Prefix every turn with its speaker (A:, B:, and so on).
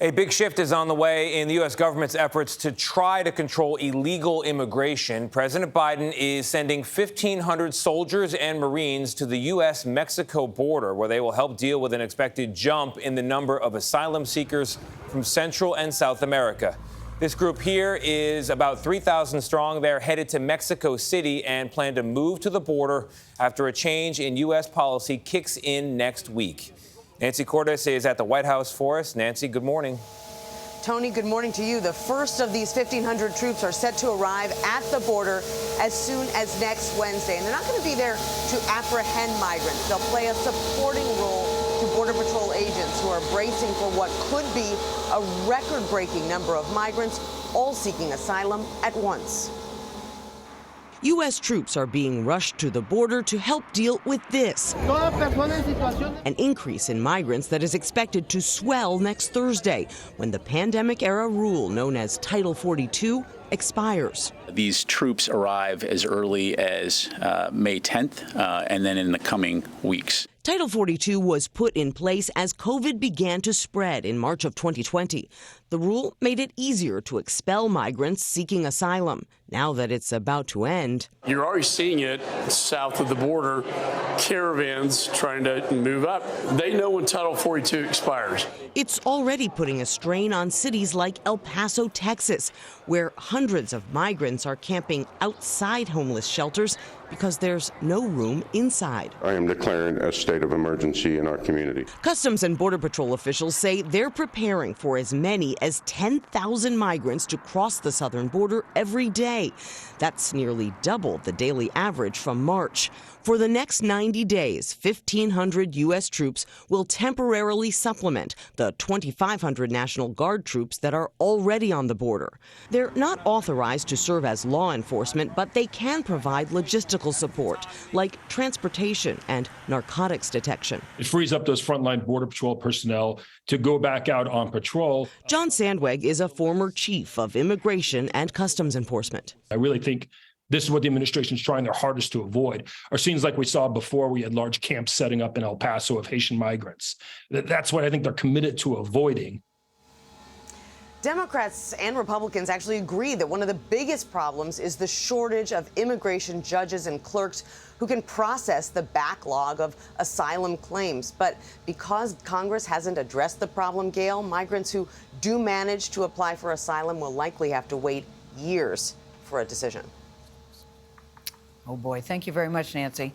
A: A big shift is on the way in the U.S. government's efforts to try to control illegal immigration. President Biden is sending 1,500 soldiers and Marines to the U.S.-Mexico border, where they will help deal with an expected jump in the number of asylum seekers from Central and South America. This group here is about 3,000 strong. They're headed to Mexico City and plan to move to the border after a change in U.S. policy kicks in next week. Nancy Cordes is at the White House for us. Nancy, good morning.
B: Tony, good morning to you. The first of these 1,500 troops are set to arrive at the border as soon as next Wednesday. And they're not going to be there to apprehend migrants. They'll play a supporting role to Border Patrol agents who are bracing for what could be a record-breaking number of migrants, all seeking asylum at once.
C: U.S. troops are being rushed to the border to help deal with this, an increase in migrants that is expected to swell next Thursday when the pandemic-era rule known as Title 42 expires.
D: These troops arrive as early as May 10th and then in the coming weeks.
C: Title 42 was put in place as COVID began to spread in March of 2020. The rule made it easier to expel migrants seeking asylum. Now that it's about to end,
E: you're already seeing it south of the border, caravans trying to move up. They know when Title 42 expires.
C: It's already putting a strain on cities like El Paso, Texas, where hundreds of migrants are camping outside homeless shelters because there's no room inside.
F: I am declaring a state of emergency in our community.
C: Customs and Border Patrol officials say they're preparing for as many as 10,000 migrants to cross the southern border every day. That's nearly double the daily average from March. For the next 90 days, 1,500 U.S. troops will temporarily supplement the 2,500 National Guard troops that are already on the border. They're not authorized to serve as law enforcement, but they can provide logistical support, like transportation and narcotics detection.
G: It frees up those frontline Border Patrol personnel to go back out on patrol.
C: John Sandweg is a former chief of Immigration and Customs Enforcement.
G: I really think this is what the administration is trying their hardest to avoid, are scenes like we saw before. We had large camps setting up in El Paso of Haitian migrants. That's what I think they're committed to avoiding.
B: Democrats and Republicans actually agree that one of the biggest problems is the shortage of immigration judges and clerks who can process the backlog of asylum claims. But because Congress hasn't addressed the problem, Gayle, migrants who do manage to apply for asylum will likely have to wait years for a decision.
H: Oh, boy. Thank you very much, Nancy.